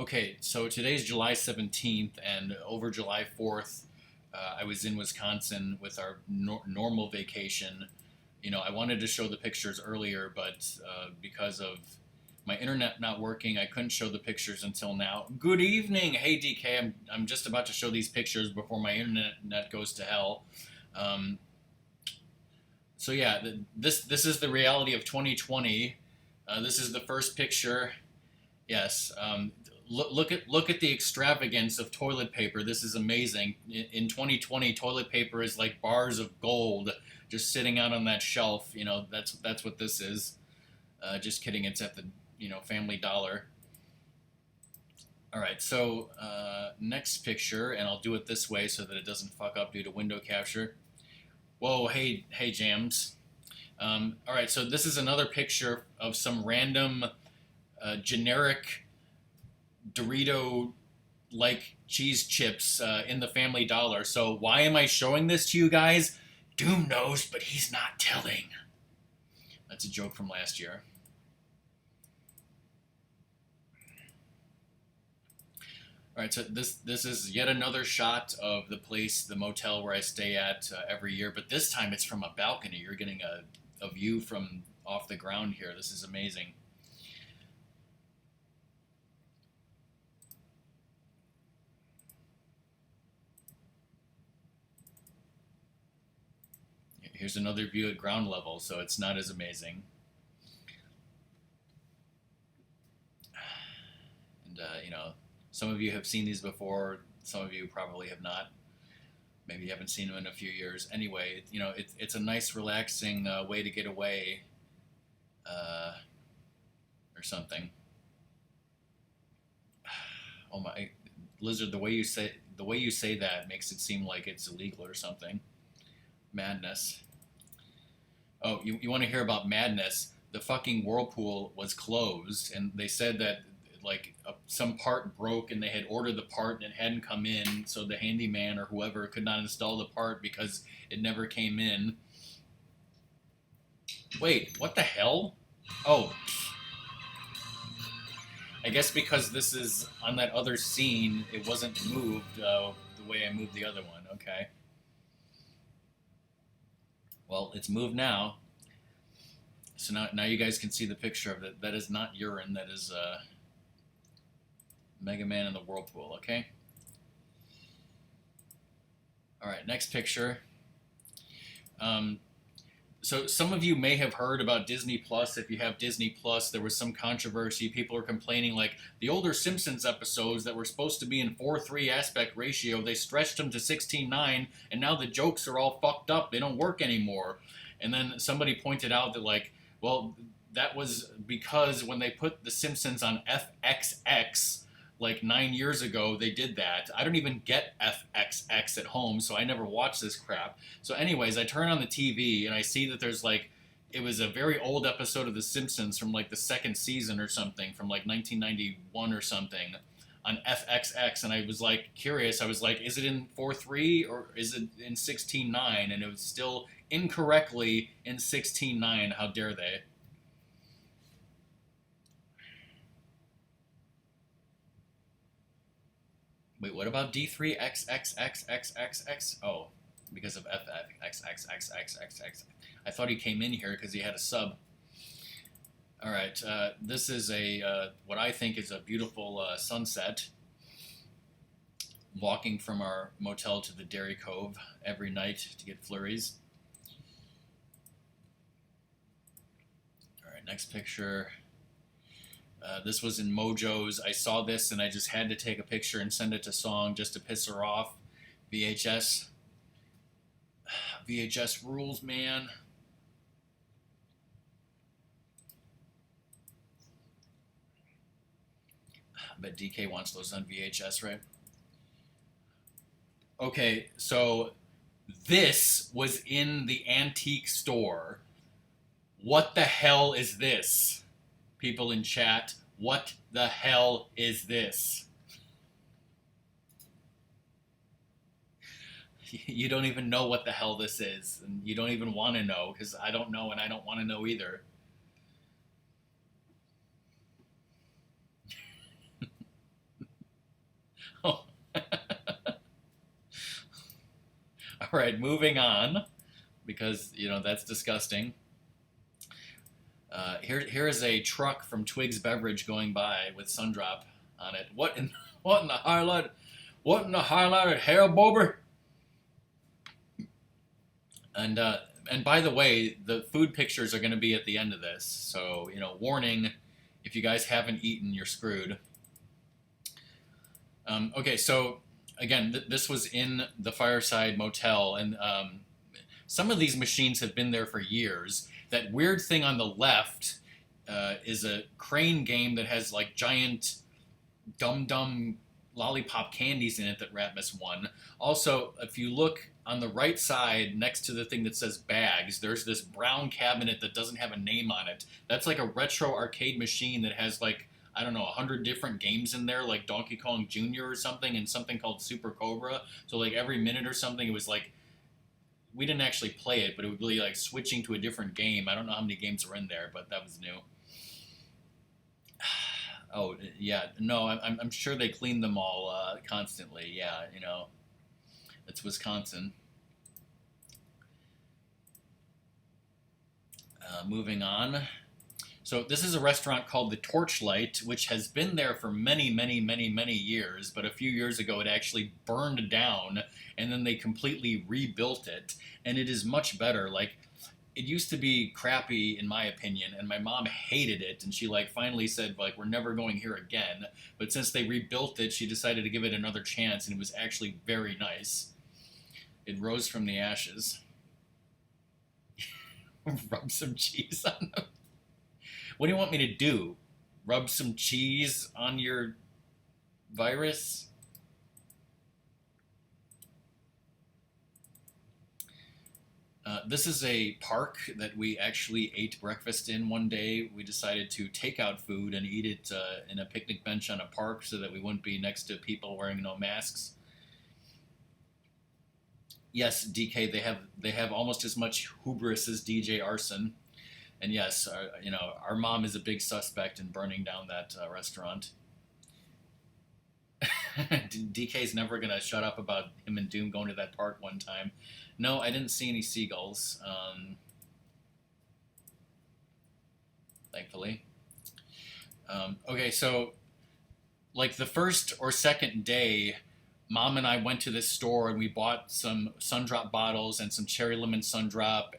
Okay, so today's July 17th, and over July 4th, I was in Wisconsin with our normal vacation. I wanted to show the pictures earlier, but because of my internet not working, I couldn't show the pictures until now. Good evening! Hey DK, I'm just about to show these pictures before my internet goes to hell. Um, so yeah, this is the reality of 2020. This is the first picture. Yes. Look at the extravagance of toilet paper. This is amazing. In 2020, toilet paper is like bars of gold just sitting out on that shelf. That's what this is. Just kidding. It's at the Family Dollar. All right. So next picture, and I'll do it this way so that it doesn't fuck up due to window capture. Whoa. Hey, Jams. All right. So this is another picture of some random generic Dorito like cheese chips in the Family Dollar. So why am I showing this to you guys? Doom knows, but he's not telling. That's a joke from last year. All right, so this is yet another shot of the place, the motel where I stay at every year, but this time it's from a balcony. You're getting a view from off the ground here. This is amazing. Here's another view at ground level, so it's not as amazing. And, some of you have seen these before, some of you probably have not. Maybe you haven't seen them in a few years. Anyway, it's a nice, relaxing way to get away uh, or something. Oh my, Lizard, the way you say that makes it seem like it's illegal or something. Madness. Oh, you want to hear about madness? The fucking whirlpool was closed, and they said that like some part broke, and they had ordered the part and it hadn't come in, so the handyman or whoever could not install the part because it never came in. Wait, what the hell? Oh, I guess because this is on that other scene, it wasn't moved the way I moved the other one. Okay. Well, it's moved now. So now you guys can see the picture of it. That is not urine. That is Mega Man in the whirlpool. Okay. All right. Next picture. Um, so some of you may have heard about Disney Plus. If you have Disney Plus, there was some controversy. People were complaining like the older Simpsons episodes that were supposed to be in 4:3 aspect ratio, they stretched them to 16:9, and now the jokes are all fucked up. They don't work anymore. And then somebody pointed out that like, well, that was because when they put the Simpsons on FXX like 9 years ago, they did that. I don't even get FXX at home, so I never watch this crap. So, anyways, I turn on the TV and I see that there's like, it was a very old episode of The Simpsons from like the second season or something, from like 1991 or something, on FXX, and I was like curious. I was like, is it in 4:3 or is it in 16:9? And it was still incorrectly in 16:9. How dare they? Wait, what about D3XXXXXX? Oh, because of FFXXXXXX. I thought he came in here because he had a sub. All right, this is a what I think is a beautiful sunset. Walking from our motel to the Dairy Cove every night to get flurries. All right, next picture. This was in Mojo's. I saw this and I just had to take a picture and send it to Song just to piss her off. VHS. VHS rules, man. I bet DK wants those on VHS, right? Okay, so this was in the antique store. What the hell is this? People in chat, what the hell is this? You don't even know what the hell this is, and you don't even want to know because I don't know and I don't want to know either. All right, moving on because that's disgusting. Here is a truck from Twiggs Beverage going by with Sundrop on it. What in the highlight? What in the highlighted hell, Bober? And by the way, the food pictures are going to be at the end of this. So warning: if you guys haven't eaten, you're screwed. Okay, so again, this was in the Fireside Motel, and some of these machines have been there for years. That weird thing on the left is a crane game that has like giant dum-dum lollipop candies in it that Ratmus won. Also, if you look on the right side next to the thing that says bags, there's this brown cabinet that doesn't have a name on it. That's like a retro arcade machine that has like, I don't know, 100 different games in there, like Donkey Kong Jr. or something, and something called Super Cobra. So like every minute or something, it was like, we didn't actually play it, but it would be like switching to a different game. I don't know how many games were in there, but that was new. Oh, yeah. No, I'm sure they clean them all constantly. Yeah, it's Wisconsin. Moving on. So this is a restaurant called the Torchlight, which has been there for many, many, many, many years. But a few years ago, it actually burned down, and then they completely rebuilt it. And it is much better. Like, it used to be crappy, in my opinion, and my mom hated it. And she, like, finally said, like, we're never going here again. But since they rebuilt it, she decided to give it another chance, and it was actually very nice. It rose from the ashes. Rub some cheese on them. What do you want me to do? Rub some cheese on your virus? This is a park that we actually ate breakfast in one day. We decided to take out food and eat it in a picnic bench on a park so that we wouldn't be next to people wearing no masks. Yes, DK, they have almost as much hubris as DJ Arson. And yes, our mom is a big suspect in burning down that restaurant. DK's never going to shut up about him and Doom going to that park one time. No, I didn't see any seagulls, thankfully. Okay, so like the first or second day, Mom and I went to this store and we bought some Sundrop bottles and some cherry lemon Sundrop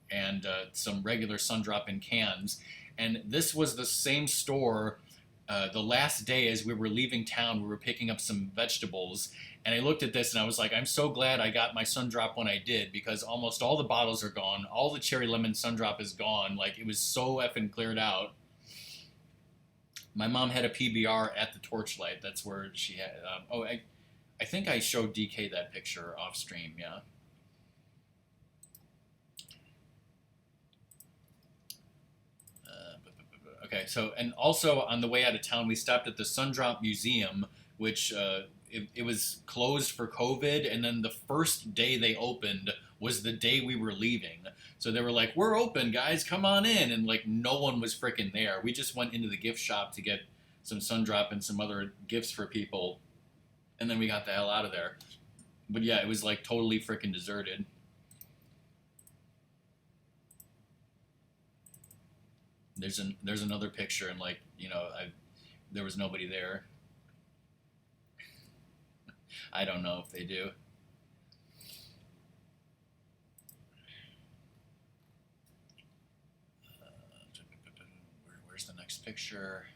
and some regular Sundrop in cans. And this was the same store the last day as we were leaving town. We were picking up some vegetables. And I looked at this and I was like, I'm so glad I got my Sundrop when I did, because almost all the bottles are gone. All the cherry lemon Sundrop is gone. Like, it was so effing cleared out. My mom had a PBR at the Torchlight. That's where she had. I think I showed DK that picture off stream. Yeah. Okay. So, and also on the way out of town, we stopped at the Sundrop Museum, which it was closed for COVID, and then the first day they opened was the day we were leaving. So they were like, we're open, guys, come on in. And like, no one was freaking there. We just went into the gift shop to get some Sundrop and some other gifts for people. And then we got the hell out of there. But yeah, it was like totally freaking deserted. There's another picture, and like, there was nobody there. I don't know if they do. Where's the next picture?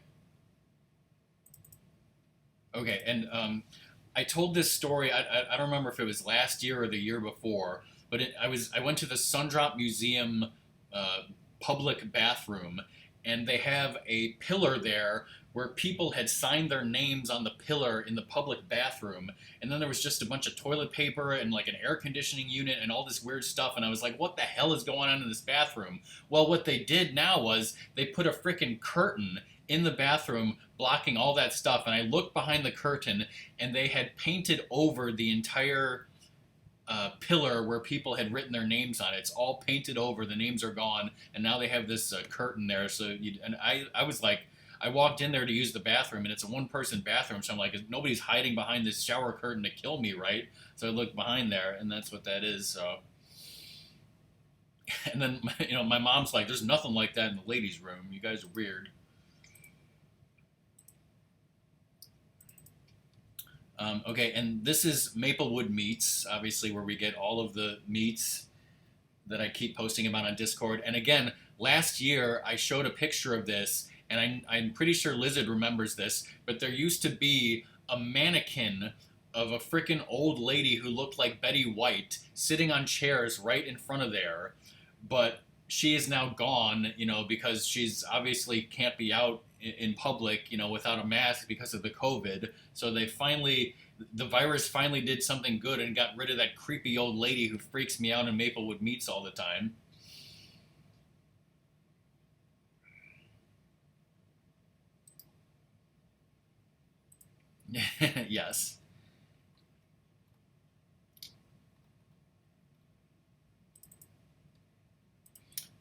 Okay, and I told this story. I don't remember if it was last year or the year before, but I went to the Sundrop Museum public bathroom, and they have a pillar there where people had signed their names on the pillar in the public bathroom, and then there was just a bunch of toilet paper and like an air conditioning unit and all this weird stuff, and I was like, what the hell is going on in this bathroom? Well, what they did now was they put a freaking curtain in the bathroom blocking all that stuff, and I looked behind the curtain and they had painted over the entire pillar where people had written their names on it. It's all painted over, the names are gone, and now they have this curtain there. So and I was like, I walked in there to use the bathroom, and it's a one-person bathroom, so I'm like, nobody's hiding behind this shower curtain to kill me, right? So I look behind there, and that's what that is. So, and then my mom's like, "There's nothing like that in the ladies' room. You guys are weird." Okay, and this is Maplewood Meats, obviously, where we get all of the meats that I keep posting about on Discord. And again, last year I showed a picture of this, and I'm pretty sure Lizard remembers this, but there used to be a mannequin of a freaking old lady who looked like Betty White sitting on chairs right in front of there. But she is now gone, because she's obviously can't be out in public, without a mask because of the COVID. So the virus finally did something good and got rid of that creepy old lady who freaks me out in Maplewood Meats all the time. Yes.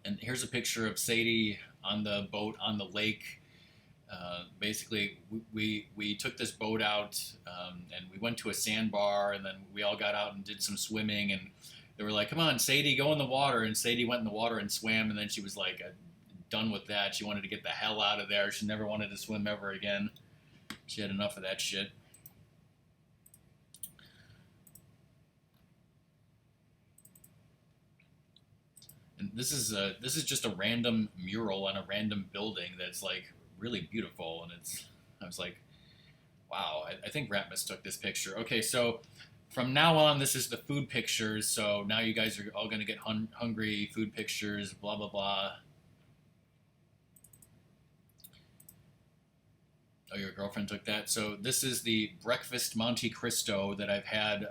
And here's a picture of Sadie on the boat on the lake. Basically, we took this boat out, and we went to a sandbar, and then we all got out and did some swimming, and they were like, "Come on, Sadie, go in the water." And Sadie went in the water and swam, and then she was like, done with that. She wanted to get the hell out of there. She never wanted to swim ever again. She had enough of that shit. And this is just a random mural on a random building that's like really beautiful, and I was like, wow, I think Ratmus took this picture. Okay, so from now on, this is the food pictures. So now you guys are all gonna get hungry food pictures, blah blah blah. Oh, your girlfriend took that. So this is the breakfast Monte Cristo that I've had.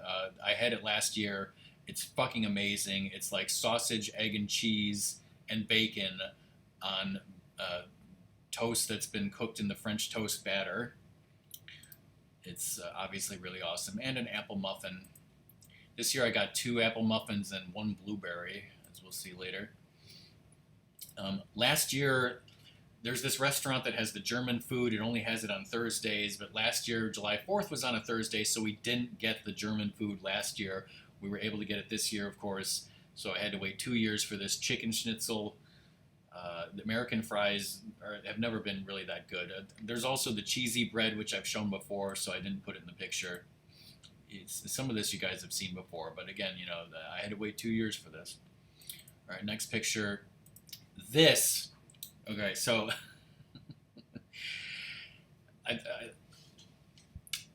I had it last year. It's fucking amazing. It's like sausage, egg, and cheese and bacon on toast that's been cooked in the French toast batter. It's obviously really awesome. And an apple muffin. This year I got 2 apple muffins and 1 blueberry, as we'll see later. Last year, there's this restaurant that has the German food. It only has it on Thursdays, but last year, July 4th was on a Thursday, so we didn't get the German food last year. We were able to get it this year, of course, so I had to wait 2 years for this chicken schnitzel. The American fries have never been really that good. There's also the cheesy bread, which I've shown before, so I didn't put it in the picture. Some of this you guys have seen before, but again, I had to wait 2 years for this. All right, next picture. This, okay, so I,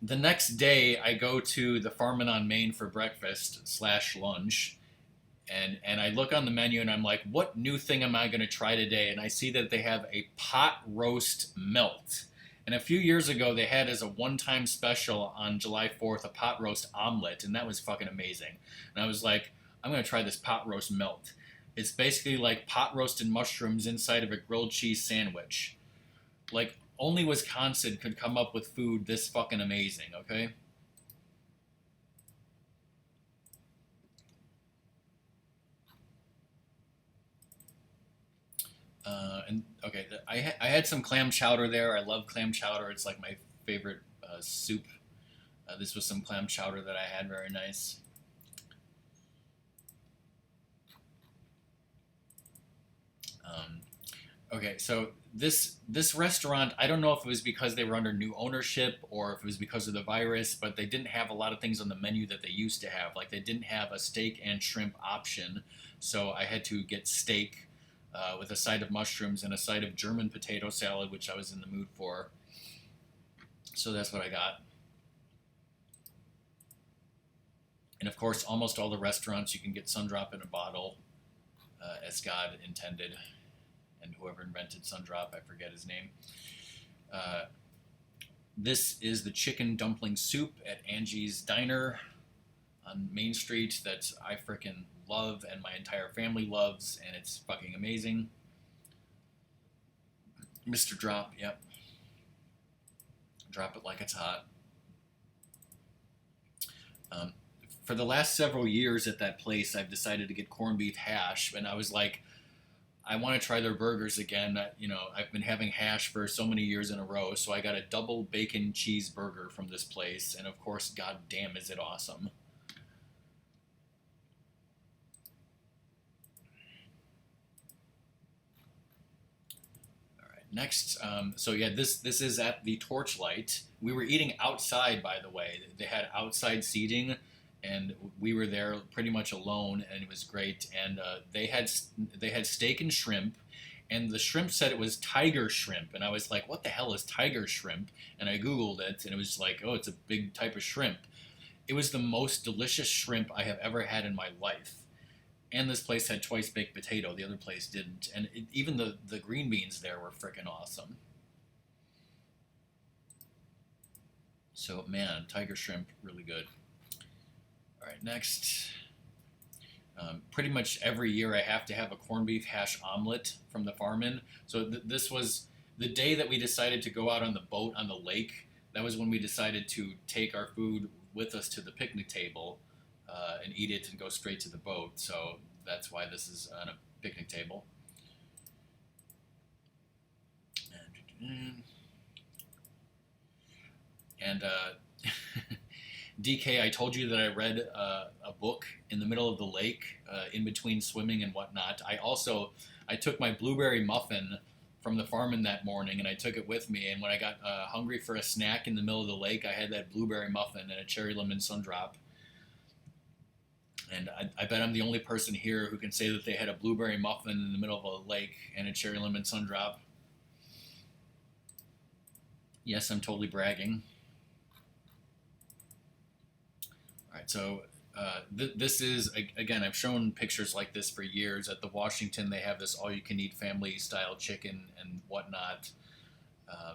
the next day I go to the Farmin on Main for breakfast/lunch, and I look on the menu and I'm like, what new thing am I going to try today? And I see that they have a pot roast melt. And a few years ago, they had as a one-time special on July 4th a pot roast omelet, and that was fucking amazing. And I was like, I'm going to try this pot roast melt. It's basically like pot roasted mushrooms inside of a grilled cheese sandwich. Like, only Wisconsin could come up with food this fucking amazing, okay? And okay, I had some clam chowder there. I love clam chowder. It's like my favorite soup. This was some clam chowder that I had. Very nice. Okay, so this restaurant, I don't know if it was because they were under new ownership or if it was because of the virus, but they didn't have a lot of things on the menu that they used to have. Like they didn't have a steak and shrimp option, so I had to get steak with a side of mushrooms and a side of German potato salad, which I was in the mood for. So that's what I got. And of course, almost all the restaurants you can get Sundrop in a bottle, as God intended. And whoever invented Sundrop, I forget his name. This is the chicken dumpling soup at Angie's Diner on Main Street that I frickin' love and my entire family loves, and it's fucking amazing. Mr. Drop, yep. Drop it like it's hot. For the last several years at that place, I've decided to get corned beef hash, and I was like, I want to try their burgers again. You know, I've been having hash for so many years in a row, so I got a double bacon cheeseburger from this place, and of course, god damn, is it awesome. All right, next, so yeah, this is at the Torchlight. We were eating outside, by the way. They had outside seating, and we were there pretty much alone, and it was great. And they had steak and shrimp, and the shrimp said it was tiger shrimp, and I was like, "What the hell is tiger shrimp?" And I googled it, and it was like, "Oh, it's a big type of shrimp." It was the most delicious shrimp I have ever had in my life. And this place had twice baked potato. The other place didn't, and even the green beans there were freaking awesome. So man, tiger shrimp, really good. All right, next. Pretty much every year I have to have a corned beef hash omelet from the farm-in. So this was the day that we decided to go out on the boat on the lake. That was when we decided to take our food with us to the picnic table and eat it and go straight to the boat. So that's why this is on a picnic table. And DK, I told you that I read a book in the middle of the lake, in between swimming and whatnot. I took my blueberry muffin from the farm-in that morning, and I took it with me. And when I got hungry for a snack in the middle of the lake, I had that blueberry muffin and a cherry lemon sundrop. And I bet I'm the only person here who can say that they had a blueberry muffin in the middle of a lake and a cherry lemon sundrop. Yes, I'm totally bragging. All right, so this is, again, I've shown pictures like this for years. At the Washington, they have this all-you-can-eat family-style chicken and whatnot.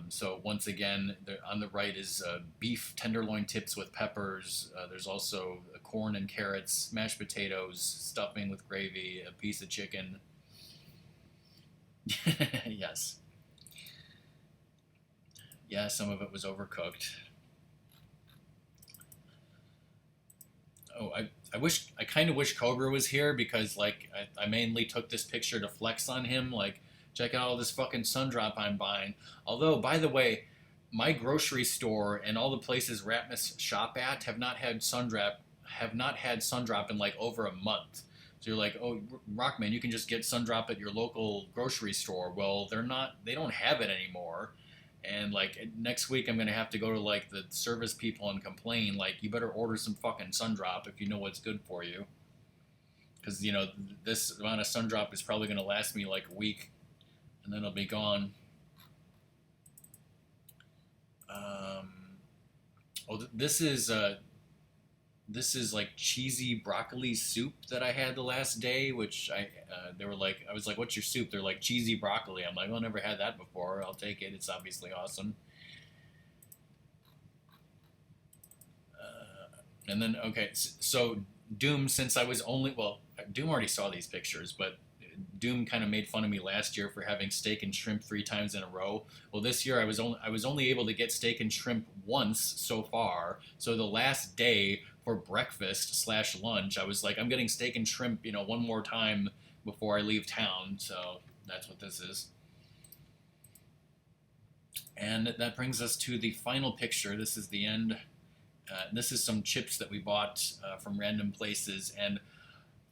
So once again, on the right is beef tenderloin tips with peppers. There's also corn and carrots, mashed potatoes, stuffing with gravy, a piece of chicken. Yes. Yeah, some of it was overcooked. Oh, I kind of wish Cobra was here because like I mainly took this picture to flex on him. Like, check out all this fucking sundrop I'm buying. Although, by the way, my grocery store and all the places Ratmus shop at have not had sundrop in like over a month. So you're like, oh, Rockman, you can just get sundrop at your local grocery store. Well, they don't have it anymore. And like next week, I'm gonna have to go to like the service people and complain. Like, you better order some fucking sundrop if you know what's good for you, because this amount of sundrop is probably gonna last me like a week, and then it'll be gone. Um, this is like cheesy broccoli soup that I had the last day, which I was like, "What's your soup?" They're like, "Cheesy broccoli." I'm like, "Well, I never had that before. I'll take it. It's obviously awesome." And then okay, so Doom, since I was only well, Doom already saw these pictures, but Doom kind of made fun of me last year for having steak and shrimp 3 times in a row. Well, this year I was only able to get steak and shrimp once so far. So the last day for breakfast/lunch, I was like, I'm getting steak and shrimp, one more time before I leave town. So that's what this is. And that brings us to the final picture. This is the end. This is some chips that we bought from random places, and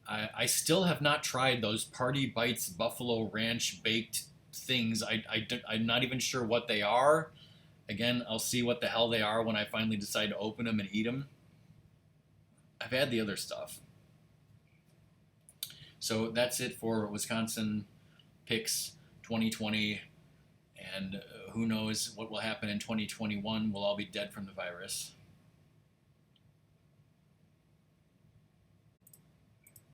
I still have not tried those Party Bites Buffalo Ranch baked things. I'm not even sure what they are. Again, I'll see what the hell they are when I finally decide to open them and eat them. I've had the other stuff. So that's it for Wisconsin Picks 2020. And who knows what will happen in 2021. We'll all be dead from the virus.